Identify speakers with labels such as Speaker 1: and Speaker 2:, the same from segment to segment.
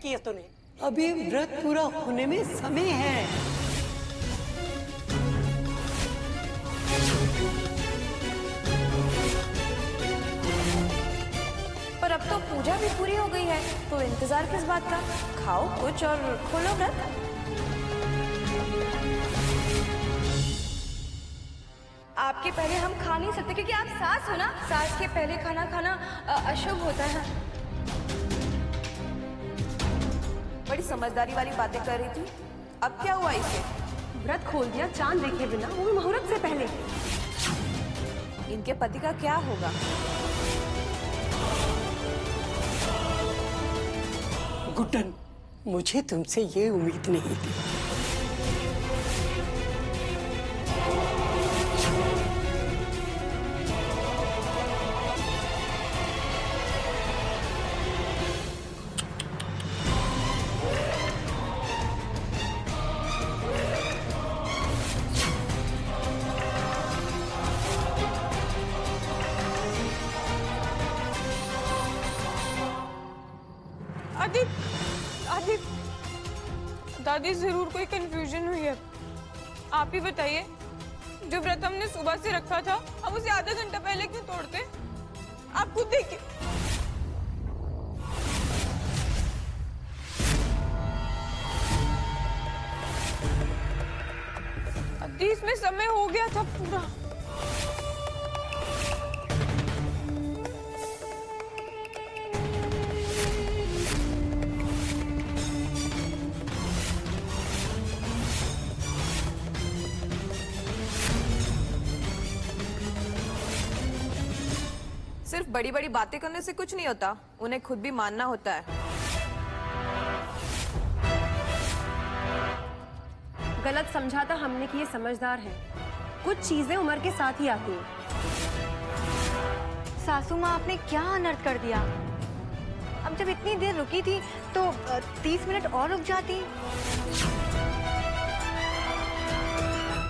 Speaker 1: किया तूने? अभी व्रत पूरा होने में समय है।
Speaker 2: पर अब तो पूजा भी पूरी हो गई है, तो इंतजार किस बात का? खाओ कुछ और खोलो व्रत। आपके पहले हम खा नहीं सकते क्योंकि आप सास हो ना। सास के पहले खाना खाना अशुभ होता है। बड़ी समझदारी वाली बातें कर रही थी, अब क्या हुआ इसे?
Speaker 3: व्रत खोल दिया चांद देखे बिना, वो भी मुहूर्त से पहले।
Speaker 2: इनके पति का क्या होगा?
Speaker 1: गुड्डन, मुझे तुमसे ये उम्मीद नहीं थी।
Speaker 4: दादी जरूर कोई कंफ्यूजन हुई है। आप ही बताइए, जो व्रत हमने सुबह से रखा था हम उसे आधा घंटा पहले क्यों तोड़ते? आप खुद देखिए। दादी इसमें समय हो गया था पूरा।
Speaker 2: सिर्फ बड़ी बड़ी बातें करने से कुछ नहीं होता, उन्हें खुद भी मानना होता है।
Speaker 3: गलत समझा था हमने कि ये समझदार है। कुछ चीजें उम्र के साथ ही आती हैं।
Speaker 5: सासू माँ, आपने क्या अनर्थ कर दिया? अब जब इतनी देर रुकी थी तो 30 मिनट और रुक जाती।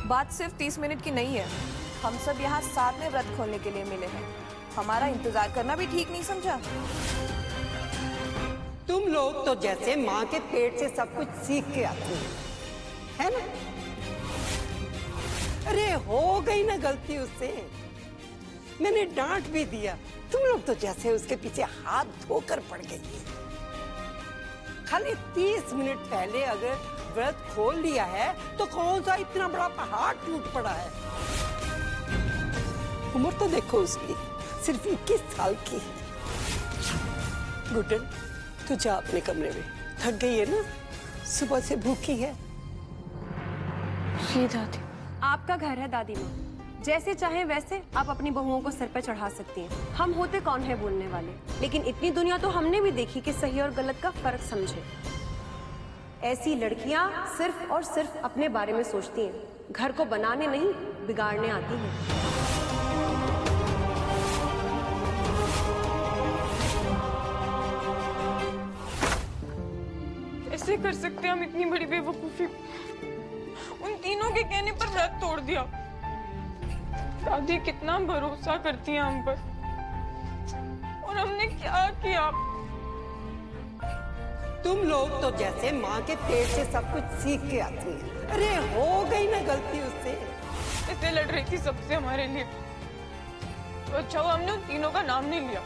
Speaker 2: बात सिर्फ 30 मिनट की नहीं है। हम सब यहाँ साथ में व्रत खोलने के लिए मिले हैं। हमारा इंतजार करना भी ठीक नहीं समझा?
Speaker 1: तुम लोग तो जैसे माँ के पेट से सब कुछ सीख के आती है ना? अरे हो गई ना गलती उससे, मैंने डांट भी दिया। तुम लोग तो जैसे उसके पीछे हाथ धोकर पड़ गई। खाली 30 मिनट पहले अगर व्रत खोल लिया है तो कौन सा इतना बड़ा पहाड़ टूट पड़ा है? उम्र तो देखो उसकी, सिर्फ 21 साल की। गुड्डन, तू जा अपने कमरे में, थक गई है ना, सुबह से भूखी है।
Speaker 4: जी दादी।
Speaker 3: आपका घर है दादी माँ, जैसे चाहे वैसे आप अपनी बहुओं को सिर पर चढ़ा सकती हैं। हम होते कौन है बोलने वाले, लेकिन इतनी दुनिया तो हमने भी देखी कि सही और गलत का फर्क समझे। ऐसी लड़कियां सिर्फ और सिर्फ अपने बारे में सोचती हैं, घर को बनाने नहीं बिगाड़ने आती हैं।
Speaker 4: कैसे कर सकते हम इतनी बड़ी बेवकूफी? उन तीनों के कहने पर व्रत तोड़ दिया। दादी कितना भरोसा करती हैं हम पर, और हमने क्या किया?
Speaker 1: तुम लोग तो जैसे माँ के पेट से सब कुछ सीख के आती है। अरे हो गई ना गलती उससे।
Speaker 4: ऐसे लड़ रही थी सबसे हमारे लिए, तो अच्छा हुआ हमने उन तीनों का नाम नहीं लिया,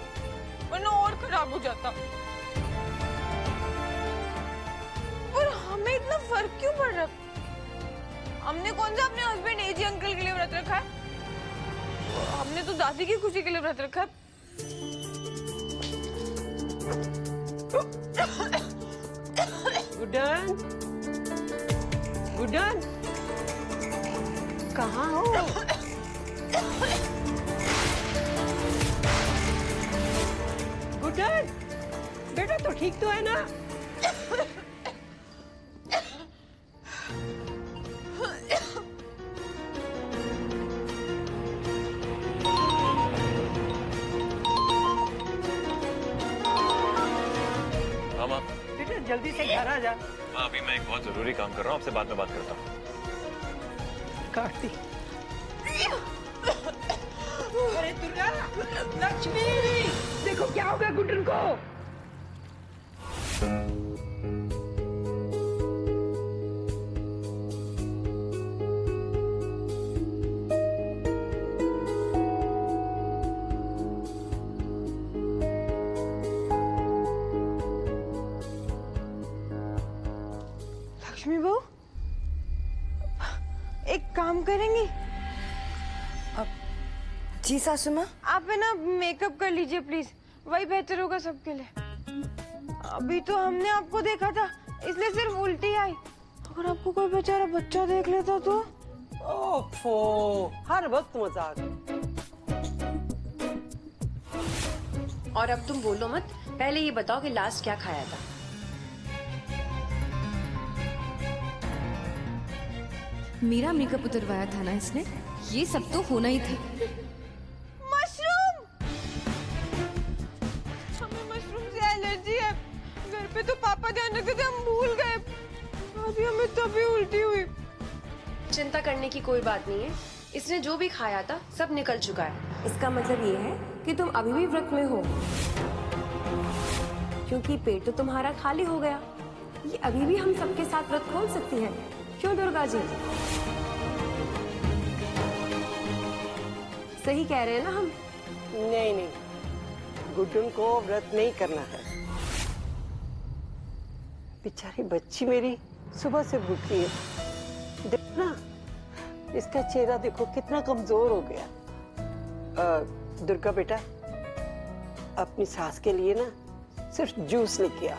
Speaker 4: वरना और खराब हो जाता। और हमें इतना फर्क क्यों पड़ रहा? हमने कौन सा अपने हस्बैंड एजी अंकल के लिए व्रत रखा है? हमने तो दादी की खुशी के लिए व्रत रखा है।
Speaker 1: गुड्डन, गुड्डन, कहाँ हो? गुड्डन, बेटा तो ठीक तो है ना? बेटा जल्दी से घर आ जा।
Speaker 6: अभी मैं एक बहुत जरूरी काम कर रहा हूँ, आपसे बाद में बात करता हूँ।
Speaker 1: काटती। अरे दुर्गा, लक्ष्मी, देखो क्या होगा गुड्डन को।
Speaker 2: जी सासू माँ।
Speaker 4: आप है ना मेकअप कर लीजिए प्लीज, वही बेहतर होगा सबके लिए। अभी तो हमने आपको देखा था इसलिए सिर्फ उल्टी आई, अगर आपको कोई बेचारा बच्चा देख लेता तो।
Speaker 1: ओफो, हर वक्त मजाक।
Speaker 3: और अब तुम बोलो मत, पहले ये बताओ कि लास्ट क्या खाया था।
Speaker 7: मेरा मेकअप उतरवाया था ना इसने, ये सब तो होना ही था।
Speaker 4: मशरूम! हमें मशरूम से एलर्जी है। घर पे तो पापा ध्यान रखते थे, हम भूल गए। अभी हमें तभी उल्टी हुई।
Speaker 3: चिंता करने की कोई बात नहीं है, इसने जो भी खाया था सब निकल चुका है। इसका मतलब ये है कि तुम अभी भी व्रत में हो, क्योंकि पेट तो तुम्हारा खाली हो गया। ये अभी भी हम सबके साथ व्रत खोल सकती है, क्यों दुर्गा जी? सही कह रहे हैं ना हम?
Speaker 1: नहीं नहीं, गुड्डन को व्रत नहीं करना है। बेचारी बच्ची मेरी सुबह से भूखी है। देखो ना, इसका चेहरा देखो कितना कमजोर हो गया। दुर्गा बेटा, अपनी सास के लिए ना सिर्फ जूस लेके आ।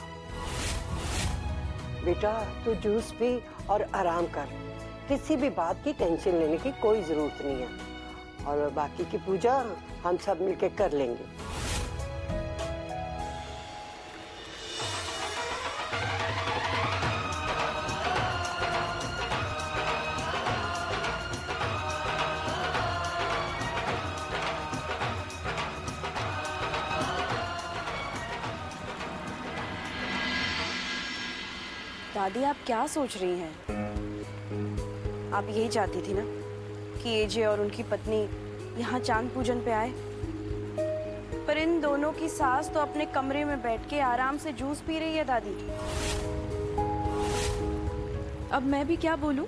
Speaker 1: बेटा तू जूस पी और आराम कर, किसी भी बात की टेंशन लेने की कोई जरूरत नहीं है। और बाकी की पूजा हम सब मिलके कर लेंगे।
Speaker 2: दादी आप क्या सोच रही हैं? आप यही चाहती थी ना कि एजे और उनकी पत्नी यहाँ चांद पूजन पे आए, पर इन दोनों की सास तो अपने कमरे में बैठ के आराम से जूस पी रही है दादी। अब मैं भी क्या बोलूं?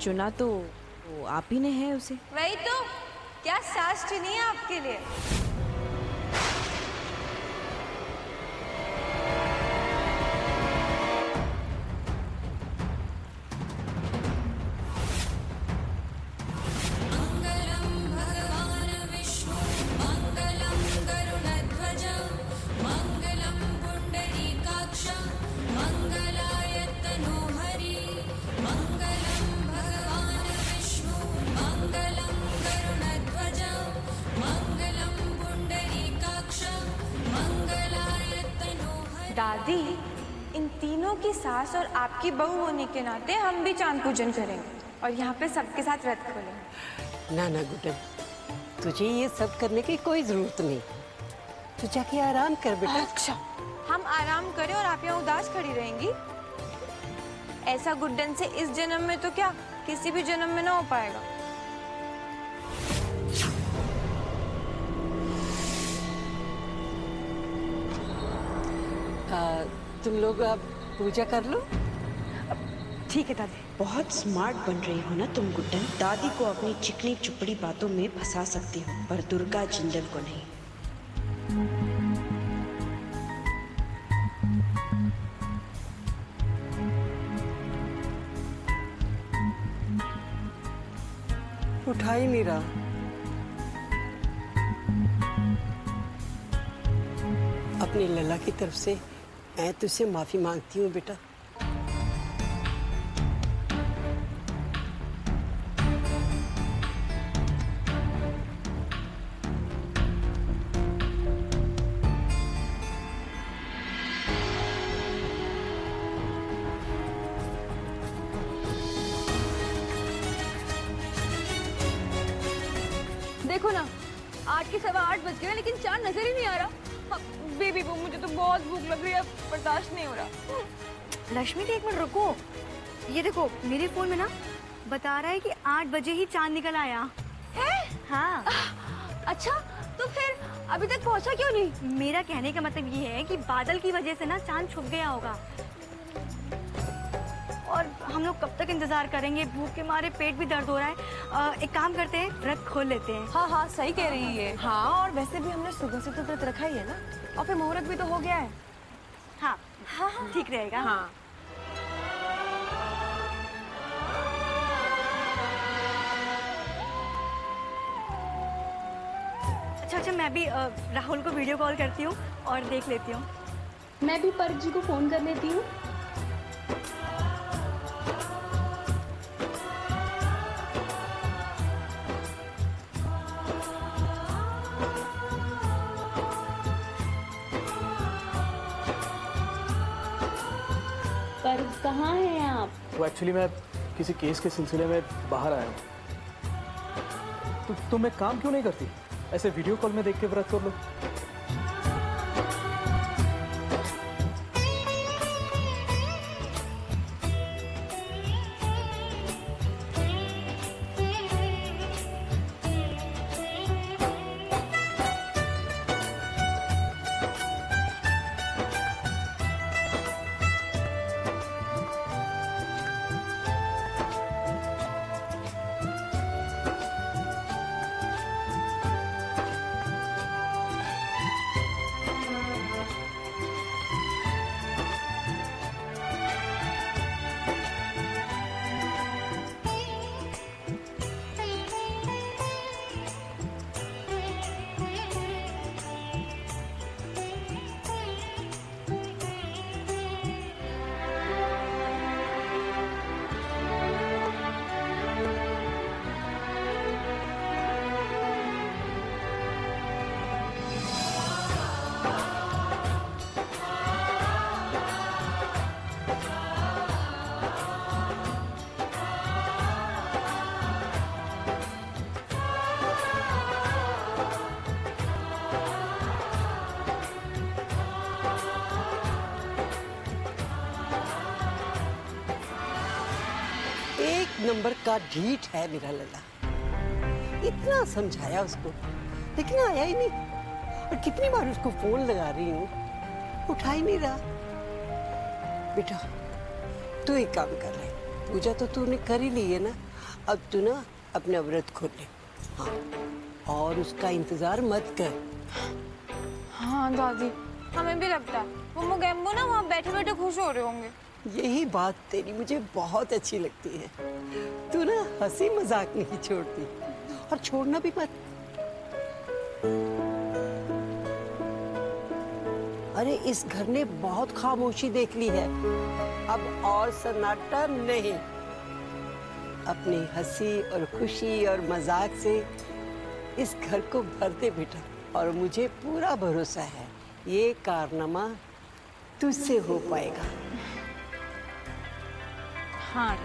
Speaker 2: चुना तो वो आप ही ने है उसे।
Speaker 5: वही तो, क्या सास चुनी है आपके लिए।
Speaker 4: दादी, इन तीनों की सास और आपकी बहू होने के नाते हम भी चांद पूजन करेंगे और यहाँ पे सबके साथ व्रत खोलेंगे।
Speaker 1: ना ना गुड्डन, तुझे ये सब करने की कोई जरूरत नहीं। तू जाके आराम कर बेटा।
Speaker 4: अच्छा, हम आराम करें और आप यहाँ उदास खड़ी रहेंगी? ऐसा गुड्डन से इस जन्म में तो क्या, किसी भी जन्म में ना हो पाएगा।
Speaker 1: तुम लोग अब पूजा कर लो।
Speaker 2: ठीक है दादी।
Speaker 8: बहुत स्मार्ट बन रही हो ना तुम गुड्डन। दादी को अपनी चिकनी चुपड़ी बातों में फंसा सकती हो, पर दुर्गा जिंदल को नहीं।
Speaker 1: उठा ही नहीं रहा। अपनी लला की तरफ से मैं तुझसे माफी मांगती हूँ बेटा।
Speaker 7: देखो ना, 8 के सवा 8 बज गए लेकिन चांद नजर ही नहीं आ रहा।
Speaker 4: बेबी वो मुझे तो बहुत भूख लग रही है, बर्दाश्त नहीं हो रहा।
Speaker 5: लक्ष्मी दी, एक मिनट रुको। ये देखो मेरे फोन में ना बता रहा है कि 8 बजे ही चांद निकल आया है। हाँ।
Speaker 7: अच्छा, तो फिर अभी तक पहुंचा क्यों नहीं?
Speaker 5: मेरा कहने का मतलब ये है कि बादल की वजह से ना चांद छुप गया होगा। और हम लोग कब तक इंतजार करेंगे, भूख के मारे पेट भी दर्द हो रहा है। एक काम करते हैं, व्रत खोल लेते हैं।
Speaker 2: हाँ हाँ सही कह रही है ये। हाँ, और वैसे भी हमने सुबह से तो व्रत रखा ही है ना, और फिर मुहूर्त भी तो हो गया है।
Speaker 5: हाँ हाँ हाँ ठीक रहेगा।
Speaker 2: हाँ
Speaker 5: अच्छा, मैं भी राहुल को वीडियो कॉल करती हूँ और देख लेती हूँ।
Speaker 9: मैं भी परख जी को फोन कर लेती हूँ। परख कहाँ हैं आप?
Speaker 10: वो एक्चुअली मैं किसी केस के सिलसिले में बाहर आया हूँ। तो तुम एक काम क्यों नहीं करती, ऐसे वीडियो कॉल में देख के व्रत कर लो।
Speaker 1: नंबर का ढीठ है मेरा लला। इतना समझाया उसको लेकिन आया ही नहीं, और कितनी बार उसको फोन लगा रही हूँ, उठा ही नहीं रहा। बेटा तू एक काम कर ले, पूजा तो तूने कर ही ली है ना, अब तू ना अपना व्रत खोल ले। हाँ, और उसका इंतजार मत कर।
Speaker 4: हाँ दादी, हमें भी लगता है वो मोगेम्बो ना वहाँ बैठे बैठे खुश हो रहे होंगे।
Speaker 1: यही बात तेरी मुझे बहुत अच्छी लगती है, तू ना हंसी मजाक नहीं छोड़ती, और छोड़ना भी मत। अरे इस घर ने बहुत खामोशी देख ली है, अब और सन्नाटा नहीं। अपनी हंसी और खुशी और मजाक से इस घर को भर दे बेटा, और मुझे पूरा भरोसा है ये कारनामा तुझसे हो पाएगा।
Speaker 4: हाँ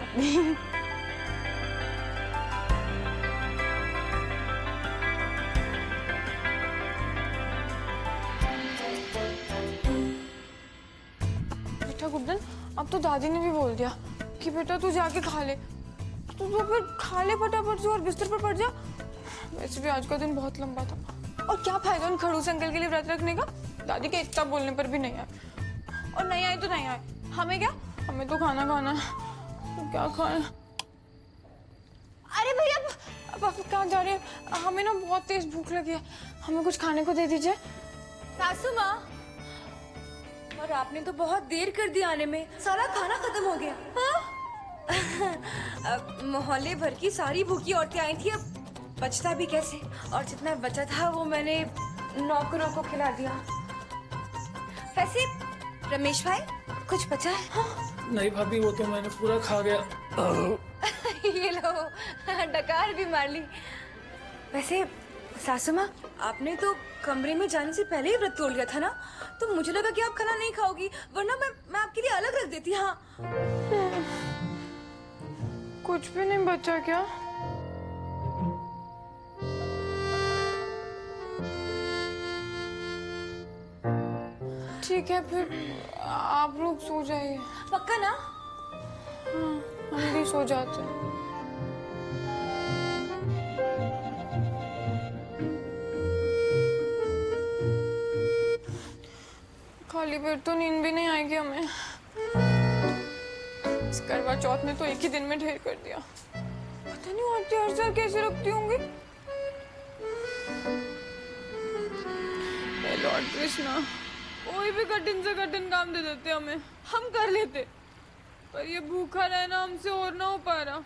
Speaker 4: बेटा गुड्डन, अब तो दादी ने भी बोल दिया कि बेटा तू जाके खा ले, तो फिर खा ले फटाफट से और बिस्तर पर पड़ जा। वैसे भी आज का दिन बहुत लंबा था, और क्या फायदा उन खड़ूस अंकल के लिए व्रत रखने का, दादी के इतना बोलने पर भी नहीं आए, और नहीं आए तो नहीं आए, हमें क्या, हमें तो खाना खाना है, तो क्या खाएं। अरे भैया अब आप कहाँ जा रहे हैं, हमें ना बहुत तेज भूख लगी है, हमें कुछ खाने को दे दीजिए।
Speaker 5: सासू माँ, और आपने तो बहुत देर कर दी आने में, सारा खाना खत्म हो गया। मोहल्ले भर की सारी भूखी औरतें आई थी, अब बचता भी कैसे, और जितना बचा था वो मैंने नौकरों को खिला दिया। वैसे रमेश भाई कुछ बचा है? हाँ?
Speaker 10: नहीं भाभी, वो तो मैंने पूरा खा गया।
Speaker 5: ये लो, डकार भी मार ली। वैसे सासू माँ, आपने तो कमरे में जाने से पहले ही व्रत तोड़ लिया था ना, तो मुझे लगा कि आप खाना नहीं खाओगी, वरना मैं आपके लिए अलग रख देती। हाँ
Speaker 4: कुछ भी नहीं बचा क्या? ठीक है फिर आप लोग सो जाइए।
Speaker 5: पक्का ना?
Speaker 4: हाँ, हम भी सो जाते हैं। खाली पेट तो नींद भी नहीं आएगी हमें। इस करवा चौथ ने तो एक ही दिन में ढेर कर दिया। पता नहीं आंटी हर साल कैसे रखती होंगी। लॉर्ड कृष्णा, कोई भी कठिन से कठिन काम दे देते हमें, हम कर लेते, पर ये भूखा रहना हमसे और ना हो पा रहा।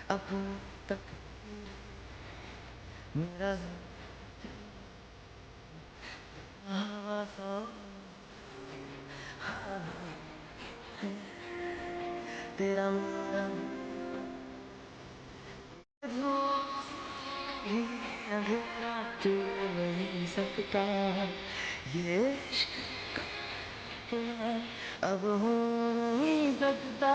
Speaker 11: अब तक मेरा तेरा नहीं सकता ये इश्क अब हो नहीं सकता।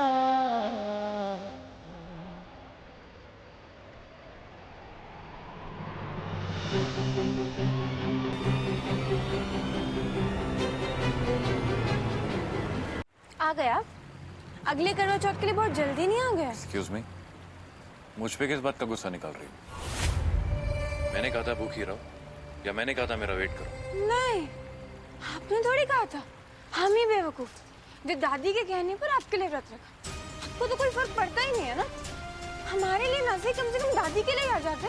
Speaker 3: आ गए आप? अगले करवा चौथ के लिए बहुत जल्दी नहीं आ गए?
Speaker 6: एक्सक्यूज मी, मुझ पे किस बात का गुस्सा निकाल रही हो? मैंने कहा था भूखी रहो या मैंने कहा था मेरा वेट करो?
Speaker 3: नहीं, आपने थोड़ी कहा था। हम ही बेवकूफ जो दादी के कहने पर आपके लिए व्रत रखा। आपको तो कोई फर्क पड़ता ही नहीं है ना। हमारे लिए ना सही, कम से कम दादी के लिए आ जाते।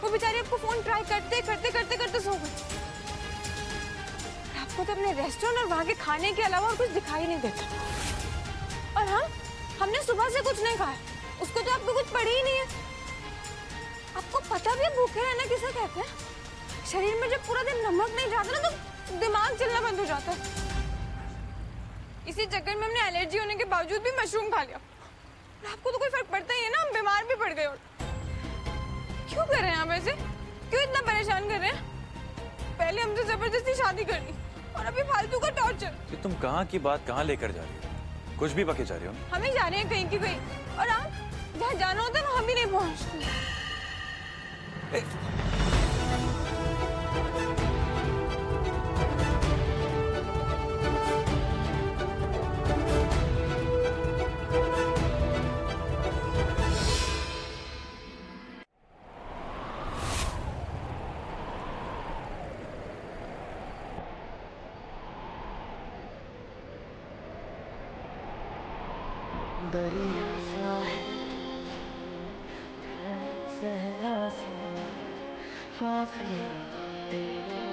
Speaker 3: वो बेचारी आपको फोन ट्राई करते करते करते करते सो गई। आपको तो अपने रेस्टोरेंट और वहां के खाने के अलावा और कुछ दिखाई नहीं देता। और हमने सुबह से कुछ नहीं खाया। उसको तो आपको कुछ पड़ी ही नहीं है। आपको पता भी है भूखे रहना किसे कहते हैं? शरीर में जब पूरा दिन नमक नहीं जाता ना तो दिमाग चलना बंद हो जाता है। इसी चक्कर में हमने एलर्जी होने के बावजूद भी मशरूम खा लिया। और आपको तो कोई फर्क पड़ता ही है ना। हम बीमार भी पड़ गए। और क्यों कर रहे हैं आप ऐसे? क्यों इतना परेशान कर रहे हैं? पहले हमसे जबरदस्ती शादी कर ली और अभी फालतू का टॉर्चर।
Speaker 6: कि तुम कहाँ की बात कहाँ लेकर जा रही हो? कुछ भी बके जा रही हो?
Speaker 3: हम ही जा रहे हैं कहीं की कहीं। और आप जहाँ जाना होता है हम ही नहीं पहुँचते।
Speaker 11: दरिया सा है सहरा सा फासले तेरे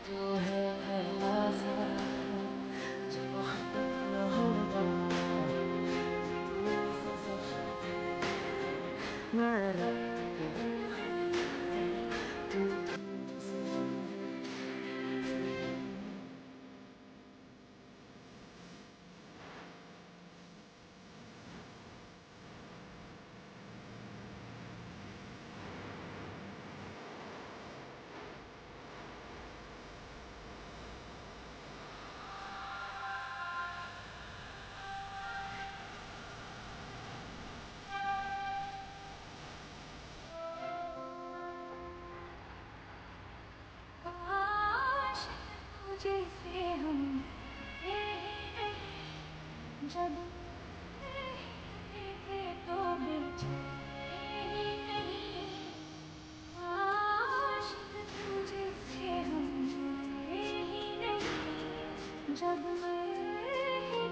Speaker 11: जो है सा जो न हो तो मेरा
Speaker 12: जैसे हम जब थे तो आशिक तुझे थे हम जब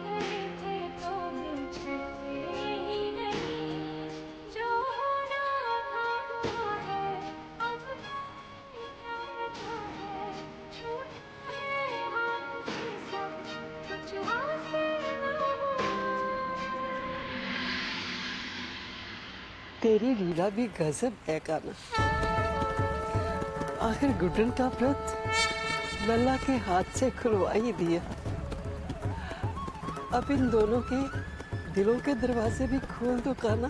Speaker 12: गए थे तो बिछड़े ही नहीं। जो होना था है अब क्या है छूटा है हाथ से सब कुछ हासिल न हुआ।
Speaker 1: तेरी लीला भी गजब है कान्हा। आखिर गुड्डन का व्रत लल्ला के हाथ से खुलवा ही दिया। अब इन दोनों के दिलों के दरवाजे भी खोल दो कान्हा।